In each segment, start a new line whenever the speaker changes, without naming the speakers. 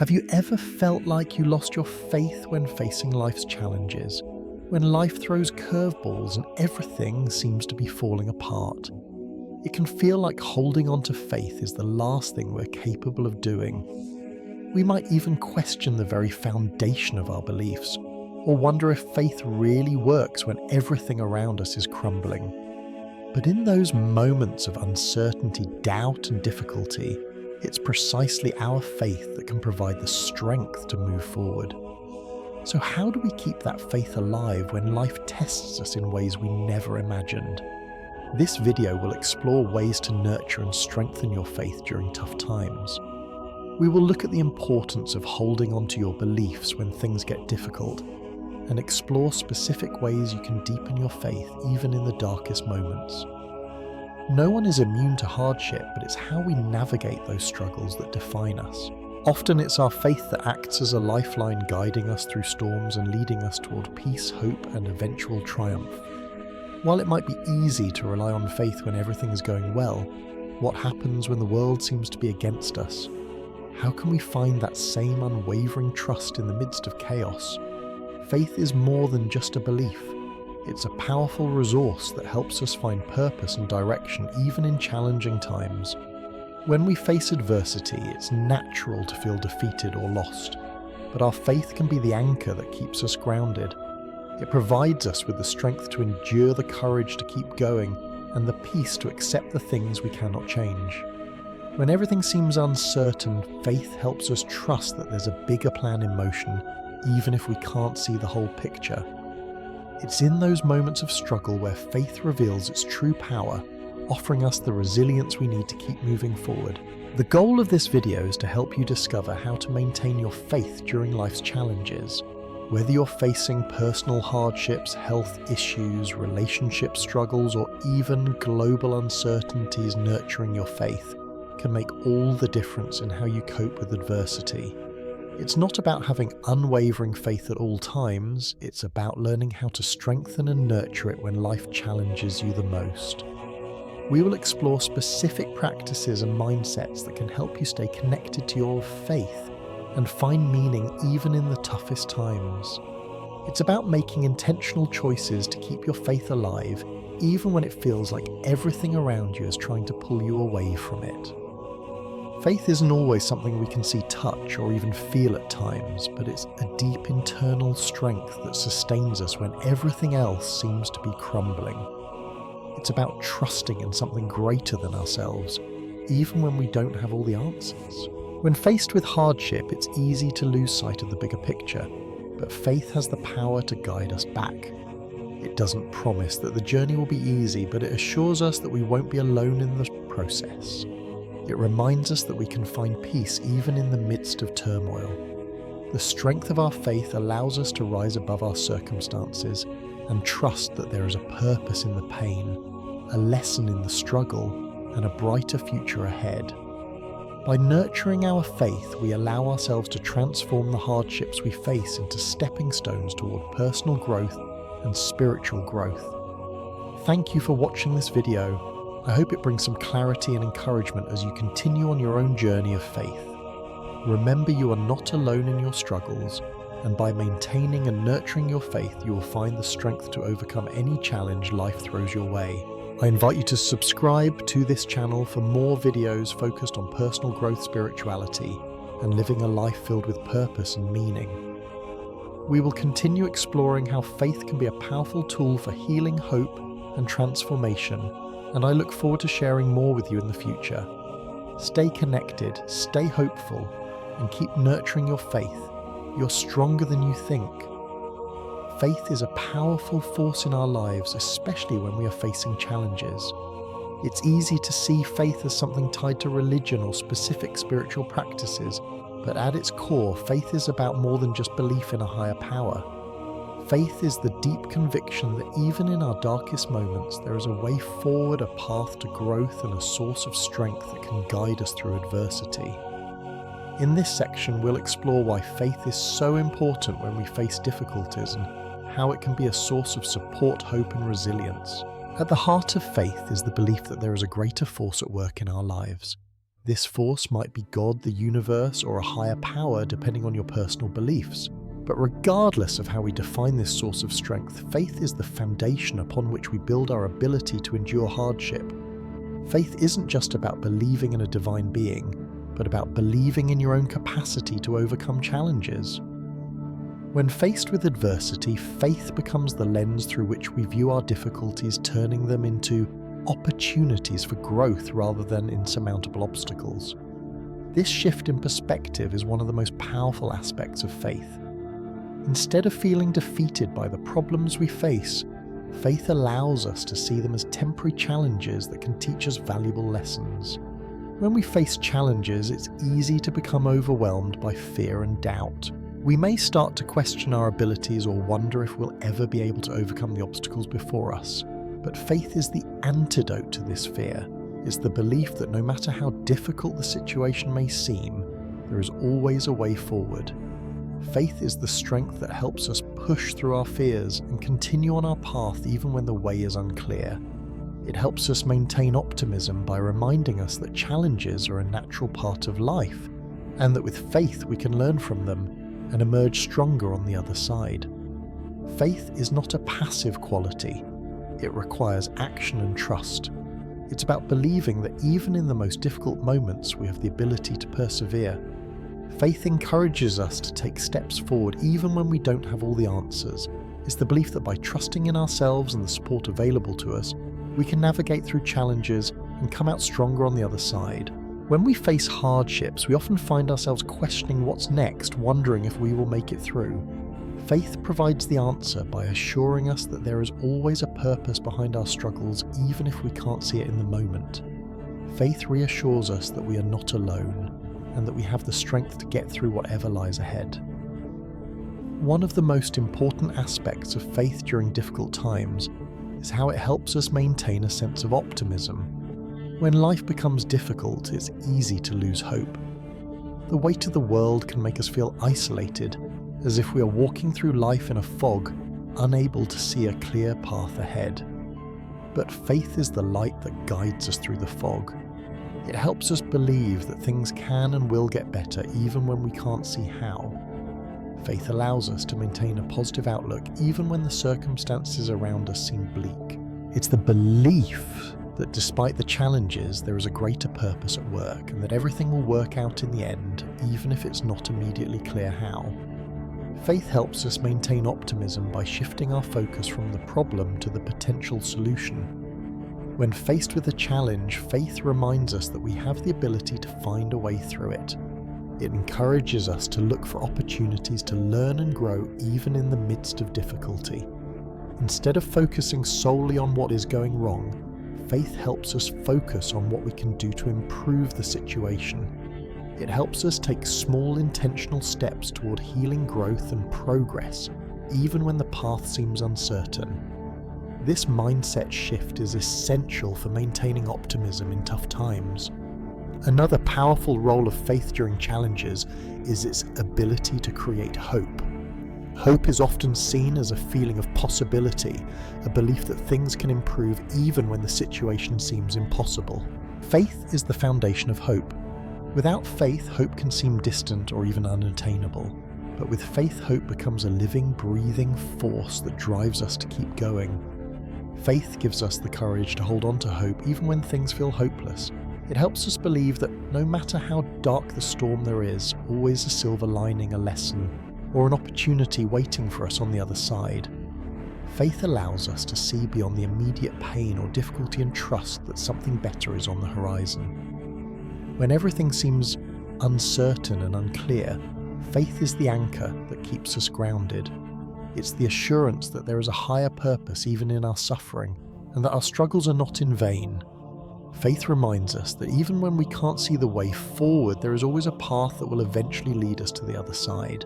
Have you ever felt like you lost your faith when facing life's challenges? When life throws curveballs and everything seems to be falling apart? It can feel like holding on to faith is the last thing we're capable of doing. We might even question the very foundation of our beliefs, or wonder if faith really works when everything around us is crumbling. But in those moments of uncertainty, doubt, and difficulty, it's precisely our faith that can provide the strength to move forward. So how do we keep that faith alive when life tests us in ways we never imagined? This video will explore ways to nurture and strengthen your faith during tough times. We will look at the importance of holding on to your beliefs when things get difficult, and explore specific ways you can deepen your faith even in the darkest moments. No one is immune to hardship, but it's how we navigate those struggles that define us. Often it's our faith that acts as a lifeline, guiding us through storms and leading us toward peace, hope, and eventual triumph. While it might be easy to rely on faith when everything is going well, what happens when the world seems to be against us? How can we find that same unwavering trust in the midst of chaos? Faith is more than just a belief. It's a powerful resource that helps us find purpose and direction even in challenging times. When we face adversity, it's natural to feel defeated or lost, but our faith can be the anchor that keeps us grounded. It provides us with the strength to endure, the courage to keep going, and the peace to accept the things we cannot change. When everything seems uncertain, faith helps us trust that there's a bigger plan in motion, even if we can't see the whole picture. It's in those moments of struggle where faith reveals its true power, offering us the resilience we need to keep moving forward. The goal of this video is to help you discover how to maintain your faith during life's challenges. Whether you're facing personal hardships, health issues, relationship struggles, or even global uncertainties, nurturing your faith can make all the difference in how you cope with adversity. It's not about having unwavering faith at all times, it's about learning how to strengthen and nurture it when life challenges you the most. We will explore specific practices and mindsets that can help you stay connected to your faith and find meaning even in the toughest times. It's about making intentional choices to keep your faith alive, even when it feels like everything around you is trying to pull you away from it. Faith isn't always something we can see, touch, or even feel at times, but it's a deep internal strength that sustains us when everything else seems to be crumbling. It's about trusting in something greater than ourselves, even when we don't have all the answers. When faced with hardship, it's easy to lose sight of the bigger picture, but faith has the power to guide us back. It doesn't promise that the journey will be easy, but it assures us that we won't be alone in the process. It reminds us that we can find peace even in the midst of turmoil. The strength of our faith allows us to rise above our circumstances and trust that there is a purpose in the pain, a lesson in the struggle, and a brighter future ahead. By nurturing our faith, we allow ourselves to transform the hardships we face into stepping stones toward personal growth and spiritual growth. Thank you for watching this video. I hope it brings some clarity and encouragement as you continue on your own journey of faith. Remember, you are not alone in your struggles, and by maintaining and nurturing your faith, you will find the strength to overcome any challenge life throws your way. I invite you to subscribe to this channel for more videos focused on personal growth, spirituality, and living a life filled with purpose and meaning. We will continue exploring how faith can be a powerful tool for healing, hope, and transformation, and I look forward to sharing more with you in the future. Stay connected, stay hopeful, and keep nurturing your faith. You're stronger than you think. Faith is a powerful force in our lives, especially when we are facing challenges. It's easy to see faith as something tied to religion or specific spiritual practices, but at its core, faith is about more than just belief in a higher power. Faith is the deep conviction that even in our darkest moments, there is a way forward, a path to growth, and a source of strength that can guide us through adversity. In this section, we'll explore why faith is so important when we face difficulties and how it can be a source of support, hope, and resilience. At the heart of faith is the belief that there is a greater force at work in our lives. This force might be God, the universe, or a higher power depending on your personal beliefs. But regardless of how we define this source of strength, faith is the foundation upon which we build our ability to endure hardship. Faith isn't just about believing in a divine being, but about believing in your own capacity to overcome challenges. When faced with adversity, faith becomes the lens through which we view our difficulties, turning them into opportunities for growth rather than insurmountable obstacles. This shift in perspective is one of the most powerful aspects of faith. Instead of feeling defeated by the problems we face, faith allows us to see them as temporary challenges that can teach us valuable lessons. When we face challenges, it's easy to become overwhelmed by fear and doubt. We may start to question our abilities or wonder if we'll ever be able to overcome the obstacles before us. But faith is the antidote to this fear. It's the belief that no matter how difficult the situation may seem, there is always a way forward. Faith is the strength that helps us push through our fears and continue on our path even when the way is unclear. It helps us maintain optimism by reminding us that challenges are a natural part of life, and that with faith we can learn from them and emerge stronger on the other side. Faith is not a passive quality. It requires action and trust. It's about believing that even in the most difficult moments we have the ability to persevere. Faith encourages us to take steps forward even when we don't have all the answers. It's the belief that by trusting in ourselves and the support available to us, we can navigate through challenges and come out stronger on the other side. When we face hardships, we often find ourselves questioning what's next, wondering if we will make it through. Faith provides the answer by assuring us that there is always a purpose behind our struggles, even if we can't see it in the moment. Faith reassures us that we are not alone, and that we have the strength to get through whatever lies ahead. One of the most important aspects of faith during difficult times is how it helps us maintain a sense of optimism. When life becomes difficult, it's easy to lose hope. The weight of the world can make us feel isolated, as if we are walking through life in a fog, unable to see a clear path ahead. But faith is the light that guides us through the fog. It helps us believe that things can and will get better even when we can't see how. Faith allows us to maintain a positive outlook even when the circumstances around us seem bleak. It's the belief that despite the challenges, there is a greater purpose at work and that everything will work out in the end, even if it's not immediately clear how. Faith helps us maintain optimism by shifting our focus from the problem to the potential solution. When faced with a challenge, faith reminds us that we have the ability to find a way through it. It encourages us to look for opportunities to learn and grow even in the midst of difficulty. Instead of focusing solely on what is going wrong, faith helps us focus on what we can do to improve the situation. It helps us take small intentional steps toward healing, growth and progress, even when the path seems uncertain. This mindset shift is essential for maintaining optimism in tough times. Another powerful role of faith during challenges is its ability to create hope. Hope is often seen as a feeling of possibility, a belief that things can improve even when the situation seems impossible. Faith is the foundation of hope. Without faith, hope can seem distant or even unattainable. But with faith, hope becomes a living, breathing force that drives us to keep going. Faith gives us the courage to hold on to hope even when things feel hopeless. It helps us believe that no matter how dark the storm there is, always a silver lining, a lesson, or an opportunity waiting for us on the other side. Faith allows us to see beyond the immediate pain or difficulty and trust that something better is on the horizon. When everything seems uncertain and unclear, faith is the anchor that keeps us grounded. It's the assurance that there is a higher purpose even in our suffering, and that our struggles are not in vain. Faith reminds us that even when we can't see the way forward, there is always a path that will eventually lead us to the other side.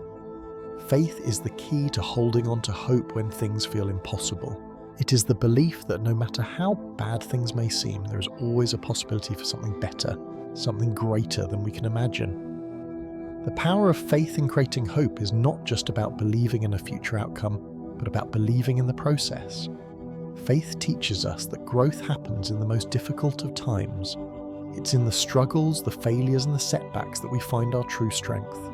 Faith is the key to holding on to hope when things feel impossible. It is the belief that no matter how bad things may seem, there is always a possibility for something better, something greater than we can imagine. The power of faith in creating hope is not just about believing in a future outcome, but about believing in the process. Faith teaches us that growth happens in the most difficult of times. It's in the struggles, the failures, and the setbacks that we find our true strength.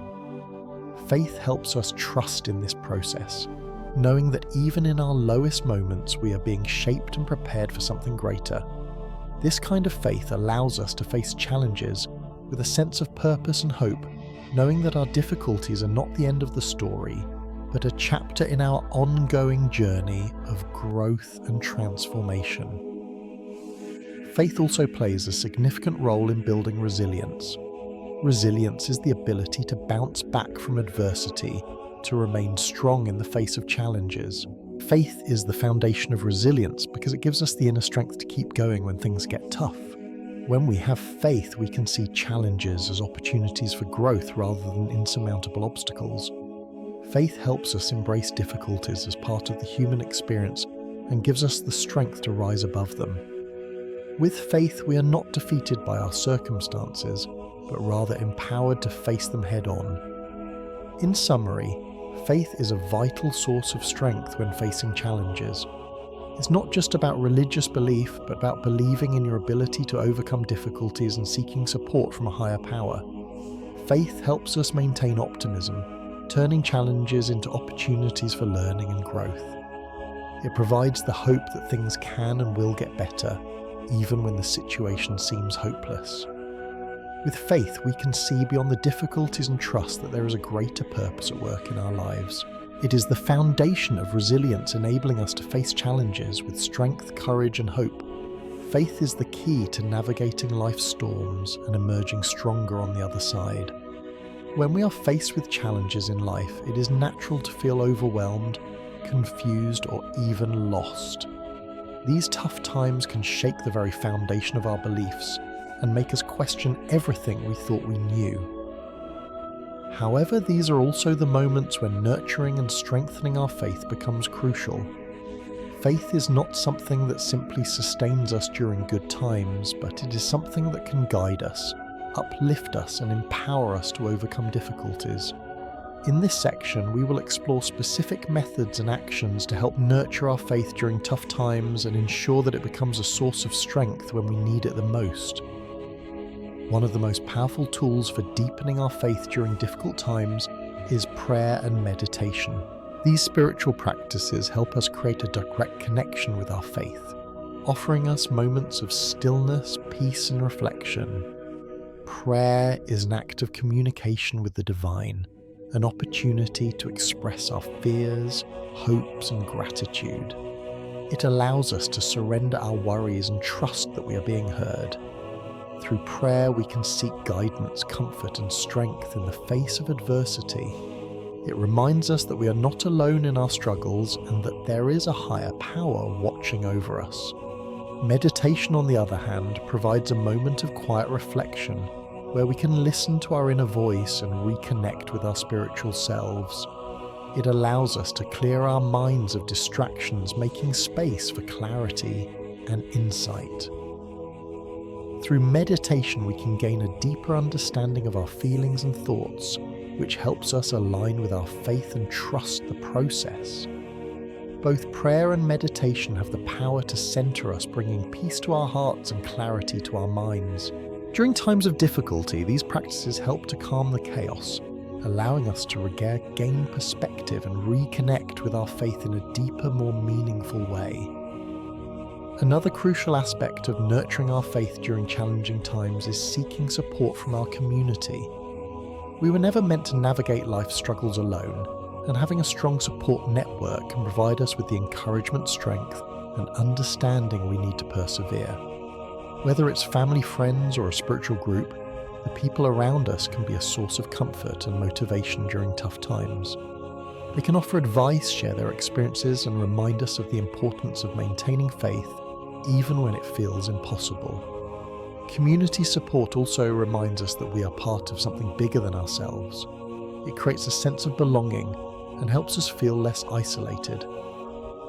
Faith helps us trust in this process, knowing that even in our lowest moments we are being shaped and prepared for something greater. This kind of faith allows us to face challenges with a sense of purpose and hope, knowing that our difficulties are not the end of the story, but a chapter in our ongoing journey of growth and transformation. Faith also plays a significant role in building resilience. Resilience is the ability to bounce back from adversity, to remain strong in the face of challenges. Faith is the foundation of resilience because it gives us the inner strength to keep going when things get tough. When we have faith, we can see challenges as opportunities for growth rather than insurmountable obstacles. Faith helps us embrace difficulties as part of the human experience and gives us the strength to rise above them. With faith, we are not defeated by our circumstances, but rather empowered to face them head-on. In summary, faith is a vital source of strength when facing challenges. It's not just about religious belief, but about believing in your ability to overcome difficulties and seeking support from a higher power. Faith helps us maintain optimism, turning challenges into opportunities for learning and growth. It provides the hope that things can and will get better, even when the situation seems hopeless. With faith, we can see beyond the difficulties and trust that there is a greater purpose at work in our lives. It is the foundation of resilience, enabling us to face challenges with strength, courage, and hope. Faith is the key to navigating life's storms and emerging stronger on the other side. When we are faced with challenges in life, it is natural to feel overwhelmed, confused, or even lost. These tough times can shake the very foundation of our beliefs and make us question everything we thought we knew. However, these are also the moments when nurturing and strengthening our faith becomes crucial. Faith is not something that simply sustains us during good times, but it is something that can guide us, uplift us, and empower us to overcome difficulties. In this section, we will explore specific methods and actions to help nurture our faith during tough times and ensure that it becomes a source of strength when we need it the most. One of the most powerful tools for deepening our faith during difficult times is prayer and meditation. These spiritual practices help us create a direct connection with our faith, offering us moments of stillness, peace, and reflection. Prayer is an act of communication with the divine, an opportunity to express our fears, hopes, and gratitude. It allows us to surrender our worries and trust that we are being heard. Through prayer, we can seek guidance, comfort, and strength in the face of adversity. It reminds us that we are not alone in our struggles and that there is a higher power watching over us. Meditation, on the other hand, provides a moment of quiet reflection where we can listen to our inner voice and reconnect with our spiritual selves. It allows us to clear our minds of distractions, making space for clarity and insight. Through meditation, we can gain a deeper understanding of our feelings and thoughts, which helps us align with our faith and trust the process. Both prayer and meditation have the power to center us, bringing peace to our hearts and clarity to our minds. During times of difficulty, these practices help to calm the chaos, allowing us to regain perspective and reconnect with our faith in a deeper, more meaningful way. Another crucial aspect of nurturing our faith during challenging times is seeking support from our community. We were never meant to navigate life's struggles alone, and having a strong support network can provide us with the encouragement, strength, and understanding we need to persevere. Whether it's family, friends, or a spiritual group, the people around us can be a source of comfort and motivation during tough times. They can offer advice, share their experiences, and remind us of the importance of maintaining faith even when it feels impossible. Community support also reminds us that we are part of something bigger than ourselves. It creates a sense of belonging and helps us feel less isolated.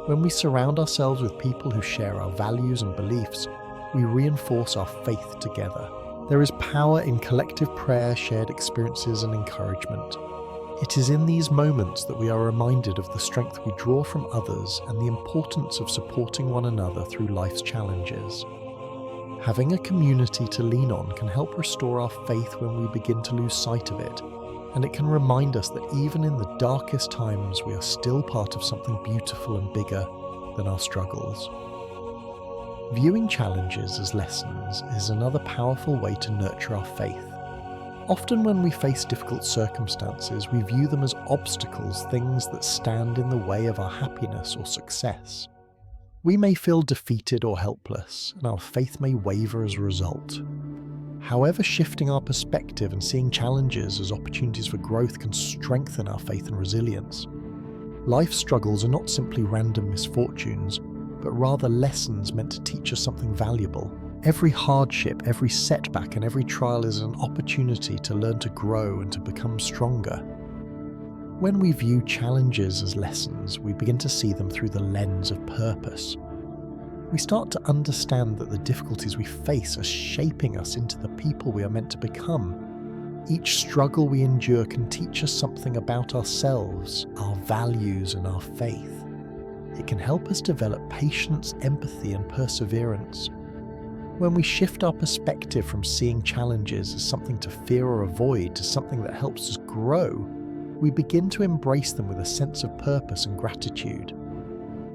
When we surround ourselves with people who share our values and beliefs, we reinforce our faith together. There is power in collective prayer, shared experiences, and encouragement. It is in these moments that we are reminded of the strength we draw from others and the importance of supporting one another through life's challenges. Having a community to lean on can help restore our faith when we begin to lose sight of it, and it can remind us that even in the darkest times we are still part of something beautiful and bigger than our struggles. Viewing challenges as lessons is another powerful way to nurture our faith. Often when we face difficult circumstances, we view them as obstacles, things that stand in the way of our happiness or success. We may feel defeated or helpless, and our faith may waver as a result. However, shifting our perspective and seeing challenges as opportunities for growth can strengthen our faith and resilience. Life struggles are not simply random misfortunes, but rather lessons meant to teach us something valuable. Every hardship, every setback, and every trial is an opportunity to learn to grow and to become stronger. When we view challenges as lessons, we begin to see them through the lens of purpose. We start to understand that the difficulties we face are shaping us into the people we are meant to become. Each struggle we endure can teach us something about ourselves, our values, and our faith. It can help us develop patience, empathy, and perseverance. When we shift our perspective from seeing challenges as something to fear or avoid to something that helps us grow, we begin to embrace them with a sense of purpose and gratitude.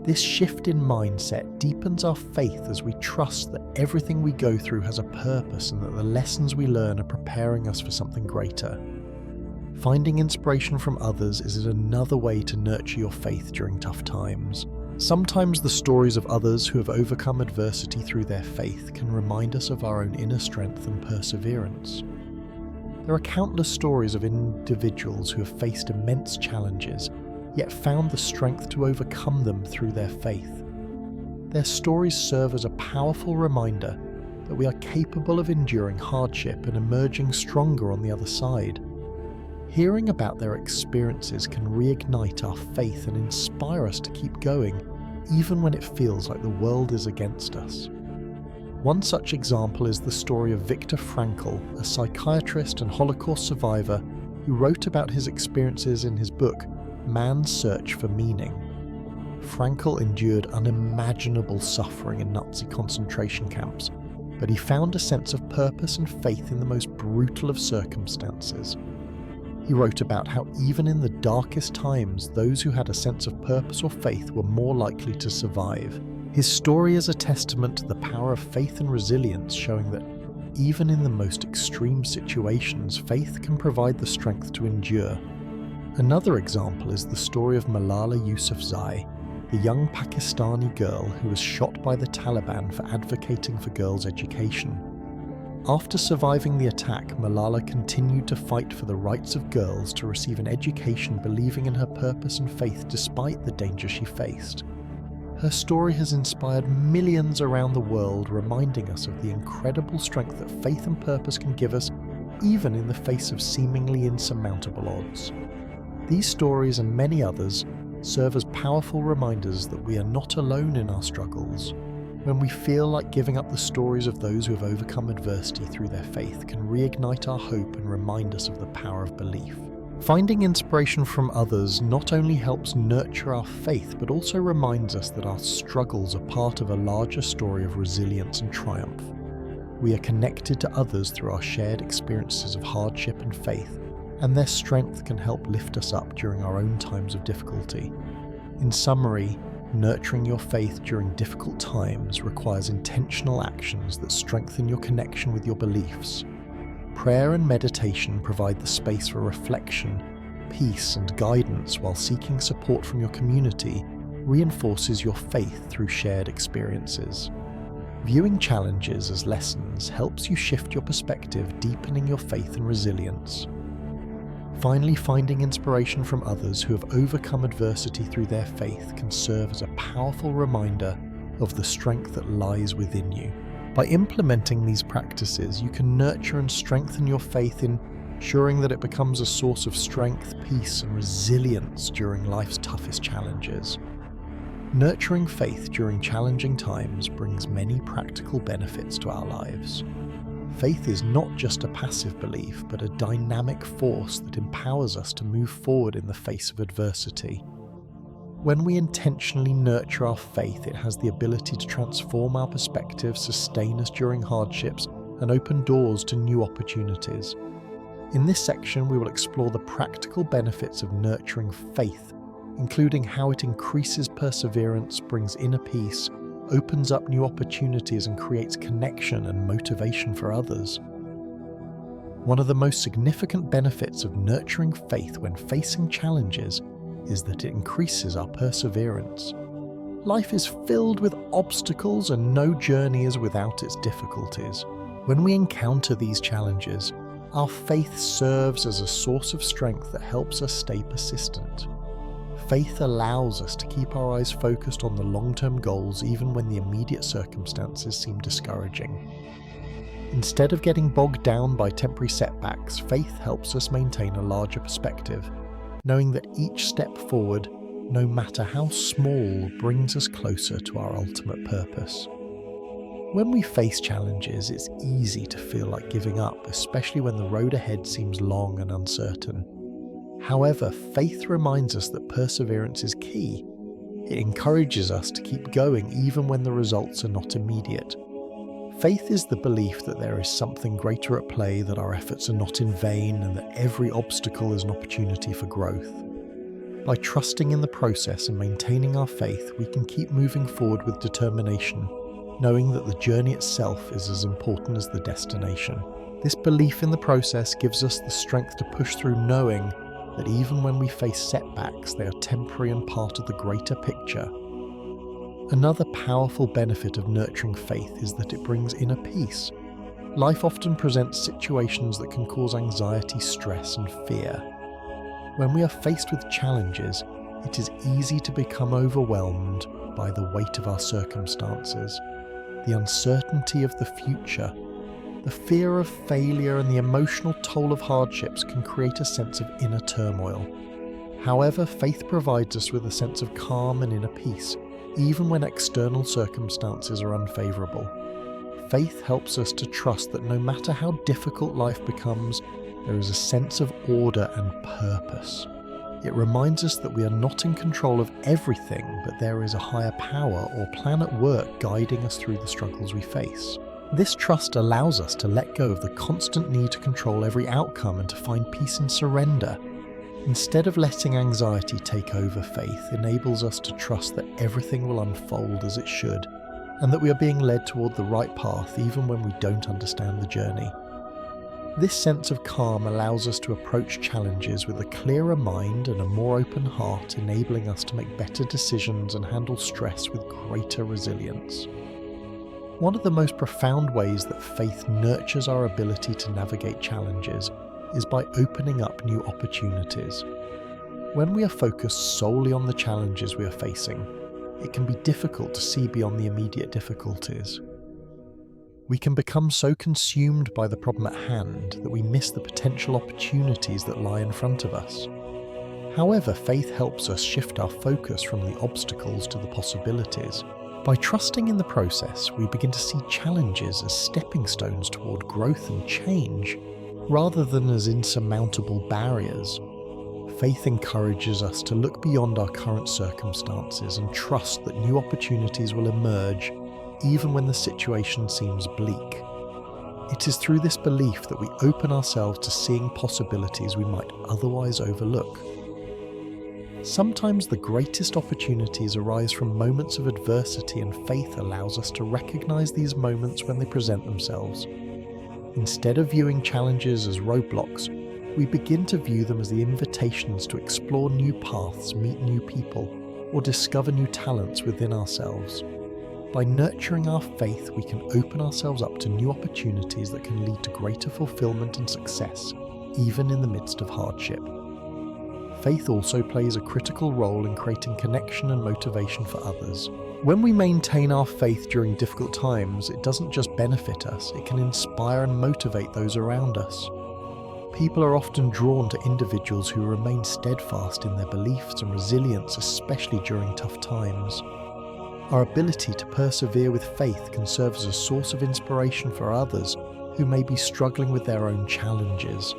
This shift in mindset deepens our faith as we trust that everything we go through has a purpose and that the lessons we learn are preparing us for something greater. Finding inspiration from others is another way to nurture your faith during tough times. Sometimes the stories of others who have overcome adversity through their faith can remind us of our own inner strength and perseverance. There are countless stories of individuals who have faced immense challenges, yet found the strength to overcome them through their faith. Their stories serve as a powerful reminder that we are capable of enduring hardship and emerging stronger on the other side. Hearing about their experiences can reignite our faith and inspire us to keep going, even when it feels like the world is against us. One such example is the story of Viktor Frankl, a psychiatrist and Holocaust survivor who wrote about his experiences in his book, Man's Search for Meaning. Frankl endured unimaginable suffering in Nazi concentration camps, but he found a sense of purpose and faith in the most brutal of circumstances. He wrote about how even in the darkest times, those who had a sense of purpose or faith were more likely to survive. His story is a testament to the power of faith and resilience, showing that even in the most extreme situations, faith can provide the strength to endure. Another example is the story of Malala Yousafzai, the young Pakistani girl who was shot by the Taliban for advocating for girls' education. After surviving the attack, Malala continued to fight for the rights of girls to receive an education, believing in her purpose and faith despite the danger she faced. Her story has inspired millions around the world, reminding us of the incredible strength that faith and purpose can give us, even in the face of seemingly insurmountable odds. These stories and many others serve as powerful reminders that we are not alone in our struggles. When we feel like giving up, the stories of those who have overcome adversity through their faith can reignite our hope and remind us of the power of belief. Finding inspiration from others not only helps nurture our faith, but also reminds us that our struggles are part of a larger story of resilience and triumph. We are connected to others through our shared experiences of hardship and faith, and their strength can help lift us up during our own times of difficulty. In summary, nurturing your faith during difficult times requires intentional actions that strengthen your connection with your beliefs. Prayer and meditation provide the space for reflection, peace, and guidance, while seeking support from your community reinforces your faith through shared experiences. Viewing challenges as lessons helps you shift your perspective, deepening your faith and resilience. Finally, finding inspiration from others who have overcome adversity through their faith can serve as a powerful reminder of the strength that lies within you. By implementing these practices, you can nurture and strengthen your faith, ensuring that it becomes a source of strength, peace, and resilience during life's toughest challenges. Nurturing faith during challenging times brings many practical benefits to our lives. Faith is not just a passive belief, but a dynamic force that empowers us to move forward in the face of adversity. When we intentionally nurture our faith, it has the ability to transform our perspective, sustain us during hardships, and open doors to new opportunities. In this section, we will explore the practical benefits of nurturing faith, including how it increases perseverance, brings inner peace, opens up new opportunities, and creates connection and motivation for others. One of the most significant benefits of nurturing faith when facing challenges is that it increases our perseverance. Life is filled with obstacles, and no journey is without its difficulties. When we encounter these challenges, our faith serves as a source of strength that helps us stay persistent. Faith allows us to keep our eyes focused on the long-term goals even when the immediate circumstances seem discouraging. Instead of getting bogged down by temporary setbacks, faith helps us maintain a larger perspective, knowing that each step forward, no matter how small, brings us closer to our ultimate purpose. When we face challenges, it's easy to feel like giving up, especially when the road ahead seems long and uncertain. However, faith reminds us that perseverance is key. It encourages us to keep going even when the results are not immediate. Faith is the belief that there is something greater at play, that our efforts are not in vain, and that every obstacle is an opportunity for growth. By trusting in the process and maintaining our faith, we can keep moving forward with determination, knowing that the journey itself is as important as the destination. This belief in the process gives us the strength to push through, knowing that even when we face setbacks, they are temporary and part of the greater picture. Another powerful benefit of nurturing faith is that it brings inner peace. Life often presents situations that can cause anxiety, stress, and fear. When we are faced with challenges, it is easy to become overwhelmed by the weight of our circumstances. The uncertainty of the future, the fear of failure, and the emotional toll of hardships can create a sense of inner turmoil. However, faith provides us with a sense of calm and inner peace, even when external circumstances are unfavorable. Faith helps us to trust that no matter how difficult life becomes, there is a sense of order and purpose. It reminds us that we are not in control of everything, but there is a higher power or plan at work guiding us through the struggles we face. This trust allows us to let go of the constant need to control every outcome and to find peace in surrender. Instead of letting anxiety take over, faith enables us to trust that everything will unfold as it should, and that we are being led toward the right path even when we don't understand the journey. This sense of calm allows us to approach challenges with a clearer mind and a more open heart, enabling us to make better decisions and handle stress with greater resilience. One of the most profound ways that faith nurtures our ability to navigate challenges is by opening up new opportunities. When we are focused solely on the challenges we are facing, it can be difficult to see beyond the immediate difficulties. We can become so consumed by the problem at hand that we miss the potential opportunities that lie in front of us. However, faith helps us shift our focus from the obstacles to the possibilities. By trusting in the process, we begin to see challenges as stepping stones toward growth and change, rather than as insurmountable barriers. Faith encourages us to look beyond our current circumstances and trust that new opportunities will emerge even when the situation seems bleak. It is through this belief that we open ourselves to seeing possibilities we might otherwise overlook. Sometimes the greatest opportunities arise from moments of adversity, and faith allows us to recognize these moments when they present themselves. Instead of viewing challenges as roadblocks, we begin to view them as the invitations to explore new paths, meet new people, or discover new talents within ourselves. By nurturing our faith, we can open ourselves up to new opportunities that can lead to greater fulfillment and success, even in the midst of hardship. Faith also plays a critical role in creating connection and motivation for others. When we maintain our faith during difficult times, it doesn't just benefit us, it can inspire and motivate those around us. People are often drawn to individuals who remain steadfast in their beliefs and resilience, especially during tough times. Our ability to persevere with faith can serve as a source of inspiration for others who may be struggling with their own challenges.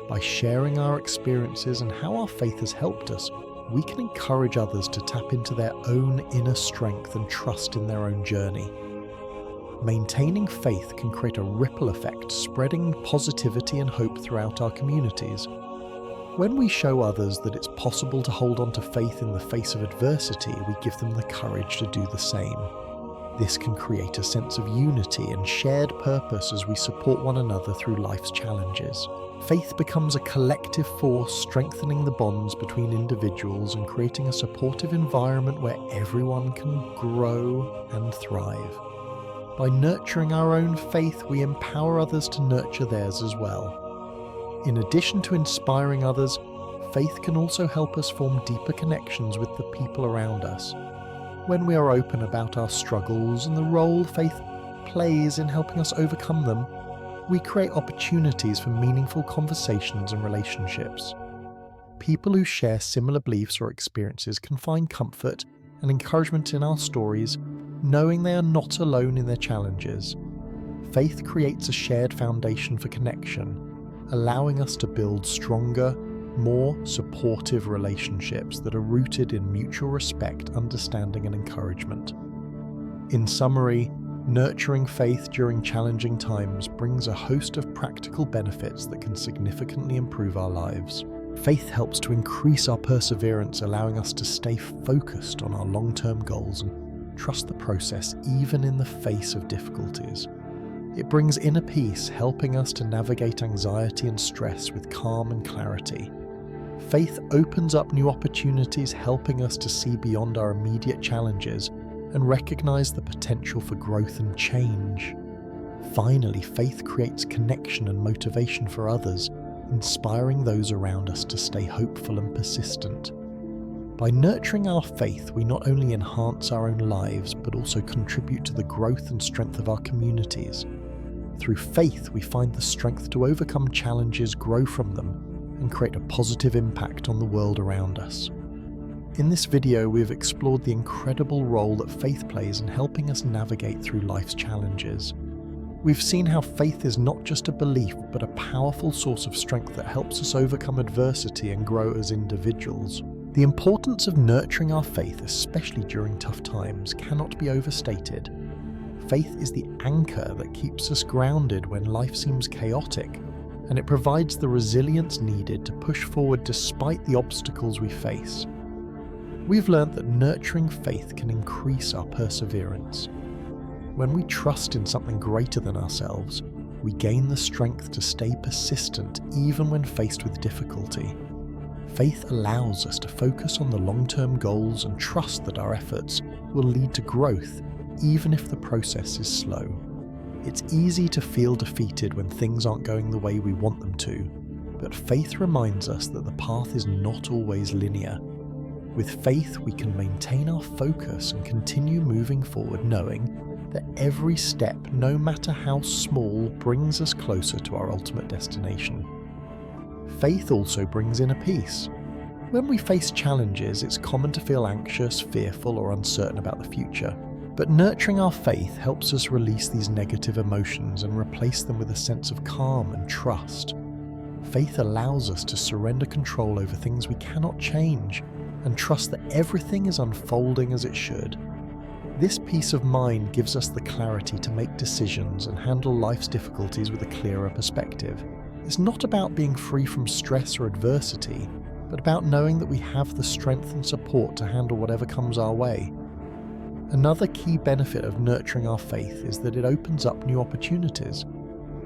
By sharing our experiences and how our faith has helped us, we can encourage others to tap into their own inner strength and trust in their own journey. Maintaining faith can create a ripple effect, spreading positivity and hope throughout our communities. When we show others that it's possible to hold on to faith in the face of adversity, we give them the courage to do the same. This can create a sense of unity and shared purpose as we support one another through life's challenges. Faith becomes a collective force, strengthening the bonds between individuals and creating a supportive environment where everyone can grow and thrive. By nurturing our own faith, we empower others to nurture theirs as well. In addition to inspiring others, faith can also help us form deeper connections with the people around us. When we are open about our struggles and the role faith plays in helping us overcome them, we create opportunities for meaningful conversations and relationships. People who share similar beliefs or experiences can find comfort and encouragement in our stories, knowing they are not alone in their challenges. Faith creates a shared foundation for connection, allowing us to build stronger, more supportive relationships that are rooted in mutual respect, understanding, and encouragement. In summary, nurturing faith during challenging times brings a host of practical benefits that can significantly improve our lives. Faith helps to increase our perseverance, allowing us to stay focused on our long-term goals and trust the process even in the face of difficulties. It brings inner peace, helping us to navigate anxiety and stress with calm and clarity. Faith opens up new opportunities, helping us to see beyond our immediate challenges and recognize the potential for growth and change. Finally, faith creates connection and motivation for others, inspiring those around us to stay hopeful and persistent. By nurturing our faith, we not only enhance our own lives, but also contribute to the growth and strength of our communities. Through faith, we find the strength to overcome challenges, grow from them, and create a positive impact on the world around us. In this video, we have explored the incredible role that faith plays in helping us navigate through life's challenges. We've seen how faith is not just a belief, but a powerful source of strength that helps us overcome adversity and grow as individuals. The importance of nurturing our faith, especially during tough times, cannot be overstated. Faith is the anchor that keeps us grounded when life seems chaotic, and it provides the resilience needed to push forward despite the obstacles we face. We've learned that nurturing faith can increase our perseverance. When we trust in something greater than ourselves, we gain the strength to stay persistent even when faced with difficulty. Faith allows us to focus on the long-term goals and trust that our efforts will lead to growth, even if the process is slow. It's easy to feel defeated when things aren't going the way we want them to, but faith reminds us that the path is not always linear. With faith, we can maintain our focus and continue moving forward, knowing that every step, no matter how small, brings us closer to our ultimate destination. Faith also brings inner peace. When we face challenges, it's common to feel anxious, fearful, or uncertain about the future. But nurturing our faith helps us release these negative emotions and replace them with a sense of calm and trust. Faith allows us to surrender control over things we cannot change and trust that everything is unfolding as it should. This peace of mind gives us the clarity to make decisions and handle life's difficulties with a clearer perspective. It's not about being free from stress or adversity, but about knowing that we have the strength and support to handle whatever comes our way. Another key benefit of nurturing our faith is that it opens up new opportunities.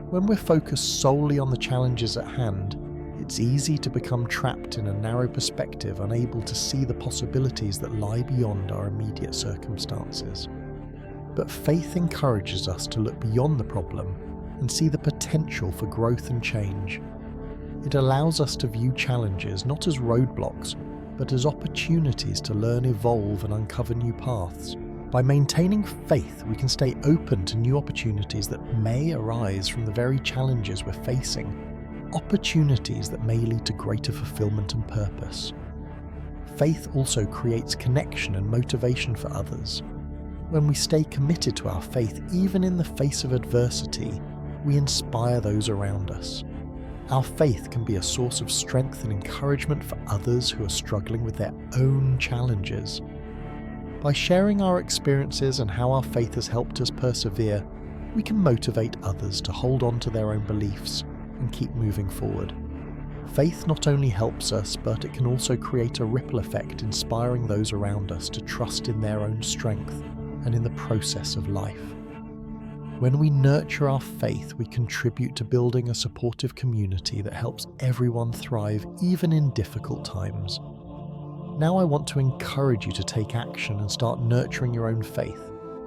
When we're focused solely on the challenges at hand, it's easy to become trapped in a narrow perspective, unable to see the possibilities that lie beyond our immediate circumstances. But faith encourages us to look beyond the problem and see the potential for growth and change. It allows us to view challenges not as roadblocks, but as opportunities to learn, evolve, and uncover new paths. By maintaining faith, we can stay open to new opportunities that may arise from the very challenges we're facing, opportunities that may lead to greater fulfillment and purpose. Faith also creates connection and motivation for others. When we stay committed to our faith, even in the face of adversity, we inspire those around us. Our faith can be a source of strength and encouragement for others who are struggling with their own challenges. By sharing our experiences and how our faith has helped us persevere, we can motivate others to hold on to their own beliefs and keep moving forward. Faith not only helps us, but it can also create a ripple effect, inspiring those around us to trust in their own strength and in the process of life. When we nurture our faith, we contribute to building a supportive community that helps everyone thrive, even in difficult times. Now I want to encourage you to take action and start nurturing your own faith.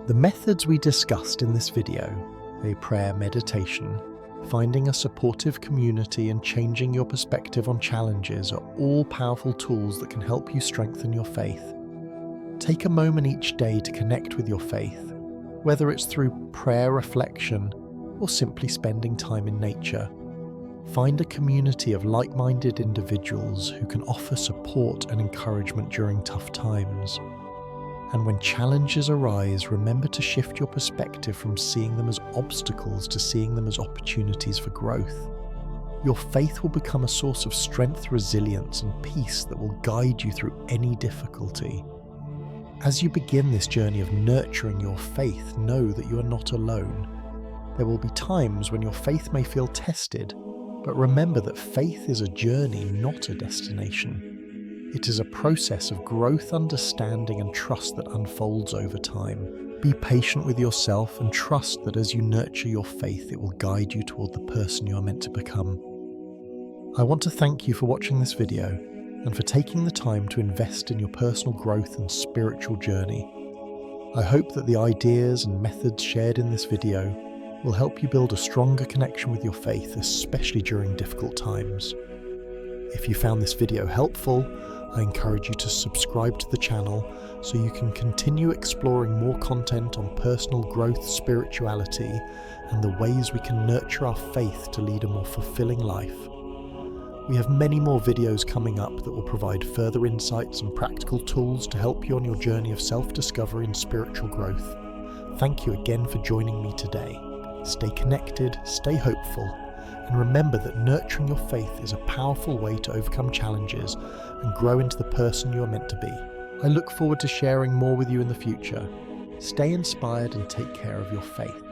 The methods we discussed in this video, a prayer meditation, finding a supportive community, and changing your perspective on challenges, are all powerful tools that can help you strengthen your faith. Take a moment each day to connect with your faith, whether it's through prayer reflection or simply spending time in nature. Find a community of like-minded individuals who can offer support and encouragement during tough times. And when challenges arise, remember to shift your perspective from seeing them as obstacles to seeing them as opportunities for growth. Your faith will become a source of strength, resilience, and peace that will guide you through any difficulty. As you begin this journey of nurturing your faith, know that you are not alone. There will be times when your faith may feel tested, but remember that faith is a journey, not a destination. It is a process of growth, understanding, and trust that unfolds over time. Be patient with yourself and trust that as you nurture your faith, it will guide you toward the person you are meant to become. I want to thank you for watching this video and for taking the time to invest in your personal growth and spiritual journey. I hope that the ideas and methods shared in this video will help you build a stronger connection with your faith, especially during difficult times. If you found this video helpful, I encourage you to subscribe to the channel so you can continue exploring more content on personal growth, spirituality, and the ways we can nurture our faith to lead a more fulfilling life. We have many more videos coming up that will provide further insights and practical tools to help you on your journey of self-discovery and spiritual growth. Thank you again for joining me today. Stay connected, stay hopeful, and remember that nurturing your faith is a powerful way to overcome challenges and grow into the person you are meant to be. I look forward to sharing more with you in the future. Stay inspired and take care of your faith.